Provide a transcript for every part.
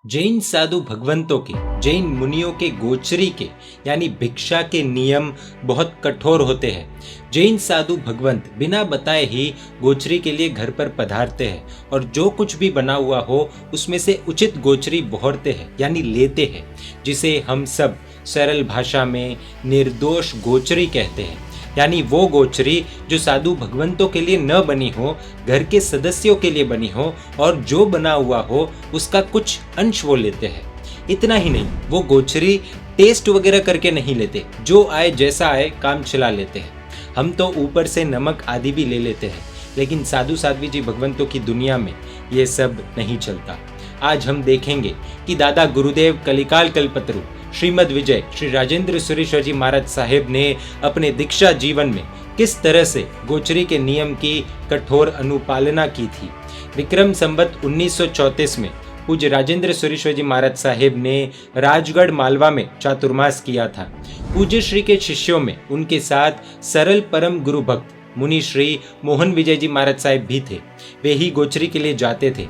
जैन साधु भगवंतों के, जैन मुनियों के गोचरी के यानी भिक्षा के नियम बहुत कठोर होते हैं। जैन साधु भगवंत बिना बताए ही गोचरी के लिए घर पर पधारते हैं और जो कुछ भी बना हुआ हो उसमें से उचित गोचरी बहोरते हैं यानी लेते हैं, जिसे हम सब सरल भाषा में निर्दोष गोचरी कहते हैं। यानी वो गोचरी जो साधु भगवंतों के लिए न बनी हो, घर के सदस्यों के लिए बनी हो, और जो बना हुआ हो उसका कुछ अंश वो लेते हैं। इतना ही नहीं, वो गोचरी टेस्ट वगैरह करके नहीं लेते, जो आए जैसा आए काम चला लेते हैं। हम तो ऊपर से नमक आदि भी ले लेते हैं, लेकिन साधु साध्वी जी भगवंतों की दुनिया में ये सब नहीं चलता। आज हम देखेंगे कि दादा गुरुदेव कलिकाल कल्पतरु श्रीमद विजय श्री राजेंद्र सुरेश्वर जी महाराज साहेब ने अपने दीक्षा जीवन में किस तरह से गोचरी के नियम की कठोर अनुपालना की थी। विक्रम संवत 1934 में पूज्य राजेंद्र सुरेश्वर जी महाराज साहेब ने राजगढ़ मालवा में चातुर्मास किया था। पूज्य श्री के शिष्यों में उनके साथ सरल परम गुरु भक्त मुनि श्री मोहन विजय जी महाराज साहेब भी थे। वे ही गोचरी के लिए जाते थे।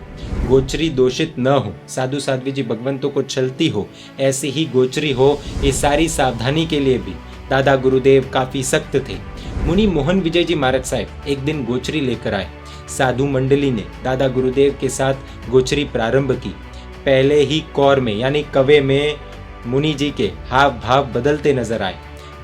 गोचरी दोषित न हो, साधु साध्वी जी भगवंतों को चलती हो, ऐसी ही गोचरी हो, ये सारी सावधानी के लिए भी दादा गुरुदेव काफी सख्त थे। मुनि मोहन विजय जी महाराज साहेब एक दिन गोचरी लेकर आए। साधु मंडली ने दादा गुरुदेव के साथ गोचरी प्रारंभ की। पहले ही कौर में यानी कवे में मुनि जी के हाव भाव बदलते नजर आए।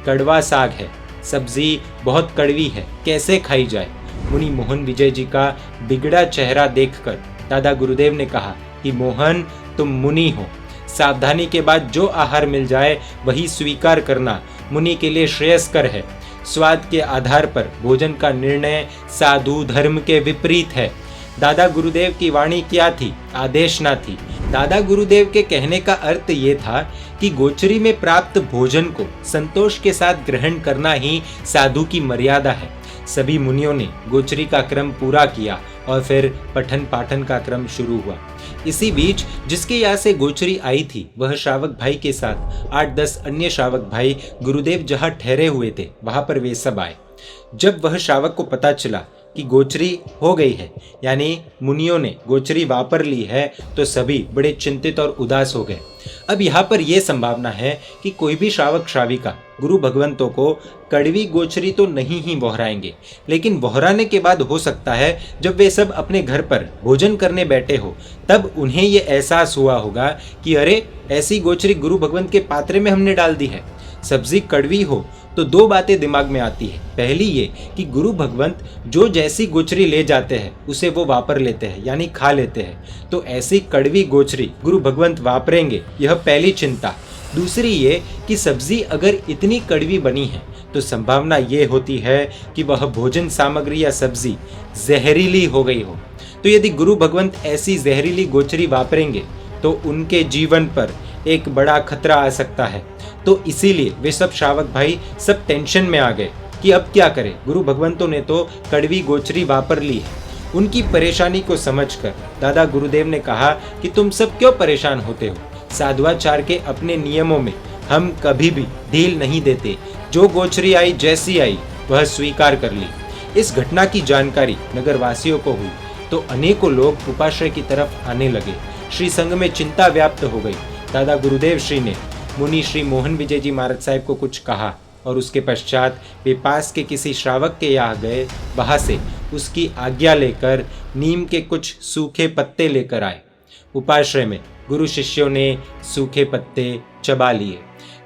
कड़वा साग है, सब्जी बहुत कड़वी है, कैसे खाई जाए। मुनि मोहन विजय जी का बिगड़ा चेहरा देखकर दादा गुरुदेव ने कहा कि मोहन, तुम मुनि हो, सावधानी के बाद जो आहार मिल जाए वही स्वीकार करना मुनि के लिए श्रेयस्कर है। स्वाद के आधार पर भोजन का निर्णय साधु धर्म के विपरीत है। दादा गुरुदेव की वाणी क्या थी? आदेश ना थी। दादा गुरुदेव के कहने का अर्थ ये था कि गोचरी में प्राप्त भोजन को संतोष के साथ ग्रहण करना ही साधु की मर्यादा है। सभी मुनियों ने गोचरी का क्रम पूरा किया और फिर पठन पाठन का क्रम शुरू हुआ। इसी बीच जिसके यहाँ से गोचरी आई थी वह श्रावक भाई के साथ 8-10 अन्य श्रावक भाई गुरुदेव जहाँ ठहरे हुए थे वहां पर वे सब आए। जब वह श्रावक को पता चला कि गोचरी हो गई है, यानी मुनियों ने गोचरी वापर ली है, तो सभी बड़े चिंतित और उदास हो गए। अब यहाँ पर यह संभावना है कि कोई भी श्रावक श्राविका गुरु भगवंतों को कड़वी गोचरी तो नहीं ही बहराएंगे, लेकिन बहराने के बाद हो सकता है जब वे सब अपने घर पर भोजन करने बैठे हो तब उन्हें ये एहसास हुआ होगा कि अरे, ऐसी गोचरी गुरु भगवंत के पात्रे में हमने डाल दी है। सब्जी कड़वी हो तो दो बातें दिमाग में आती है। पहली ये कि गुरु भगवंत जो जैसी गोचरी ले जाते हैं उसे वो वापर लेते हैं यानी खा लेते हैं, तो ऐसी कड़वी गोचरी गुरु भगवंत वापरेंगे, यह पहली चिंता। दूसरी ये कि सब्जी अगर इतनी कड़वी बनी है तो संभावना ये होती है कि वह भोजन सामग्री या सब्जी जहरीली हो गई हो। तो यदि गुरु भगवंत ऐसी जहरीली गोचरी वापरेंगे तो उनके जीवन पर एक बड़ा खतरा आ सकता है। तो इसीलिए वे सब श्रावक भाई सब टेंशन में आ गए कि अब क्या करें। गुरु भगवंतों ने तो कड़वी गोचरी वापर ली है। उनकी परेशानी को समझकर दादा गुरुदेव ने कहा कि तुम सब क्यों परेशान होते हो। साधुआचार के अपने नियमों में हम कभी भी ढील नहीं देते। जो गोचरी आई जैसी आई वह स्वीकार कर ली। इस घटना की जानकारी नगर वासियों को हुई तो अनेकों लोग उपाश्रय की तरफ आने लगे। श्री संघ में चिंता व्याप्त हो गई। दादा गुरुदेव श्री ने मुनि श्री मोहन विजय जी महाराज साहब को कुछ कहा और उसके पश्चात वे पास के किसी श्रावक के यहाँ गए। वहां से उसकी आज्ञा लेकर नीम के कुछ सूखे पत्ते लेकर आए। उपाश्रय में गुरु शिष्यों ने सूखे पत्ते चबा लिए।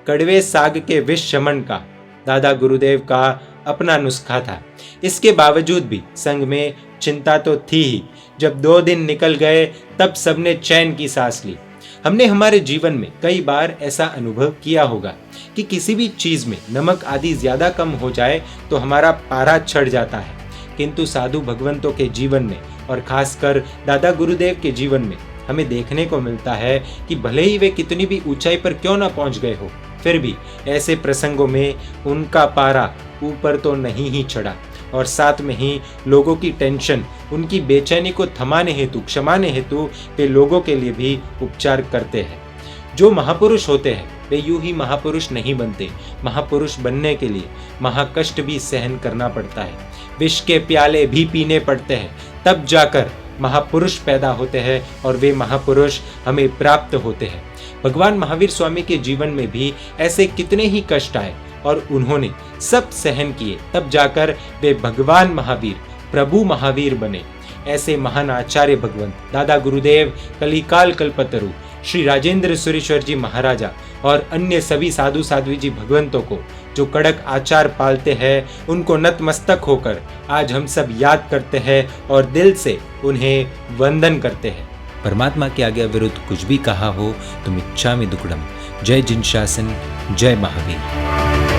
कड़वे साग के विष शमन का दादा गुरुदेव का अपना नुस्खा था। इसके बावजूद भी संघ में चिंता तो थी ही। जब 2 दिन निकल गए तब सबने चैन की सांस ली। हमने हमारे जीवन में कई बार ऐसा अनुभव किया होगा कि किसी भी चीज में नमक आदि ज्यादा कम हो जाए तो हमारा पारा चढ़ जाता है, किंतु साधु भगवंतों के जीवन में और खासकर दादा गुरुदेव के जीवन में हमें देखने को मिलता है कि भले ही वे कितनी भी ऊंचाई पर क्यों ना पहुंच गए हो, फिर भी ऐसे प्रसंगों में उनका पारा ऊपर तो नहीं ही चढ़ा और साथ में ही लोगों की टेंशन, उनकी बेचैनी को थमाने हेतु, क्षमाने हेतु वे लोगों के लिए भी उपचार करते हैं। जो महापुरुष होते हैं वे यूं ही महापुरुष नहीं बनते। महापुरुष बनने के लिए महाकष्ट भी सहन करना पड़ता है, विष के प्याले भी पीने पड़ते हैं, तब जाकर महापुरुष पैदा होते हैं और वे महापुरुष हमें प्राप्त होते हैं। भगवान महावीर स्वामी के जीवन में भी ऐसे कितने ही कष्ट आए और उन्होंने सब सहन किए, तब जाकर वे भगवान महावीर, प्रभु महावीर बने। ऐसे महान आचार्य भगवंत दादा गुरुदेव, कलिकाल कल्पतरु, श्री राजेंद्र सुरेश्वर जी महाराजा और अन्य सभी साधु साध्वी जी भगवंतों को जो कड़क आचार पालते हैं, उनको नतमस्तक होकर आज हम सब याद करते हैं और दिल से उन्हें वंदन करते हैं। परमात्मा के आज्ञा विरुद्ध कुछ भी कहा हो तो मिच्छामि दुक्कडम। जय जिन शासन, जय महावीर।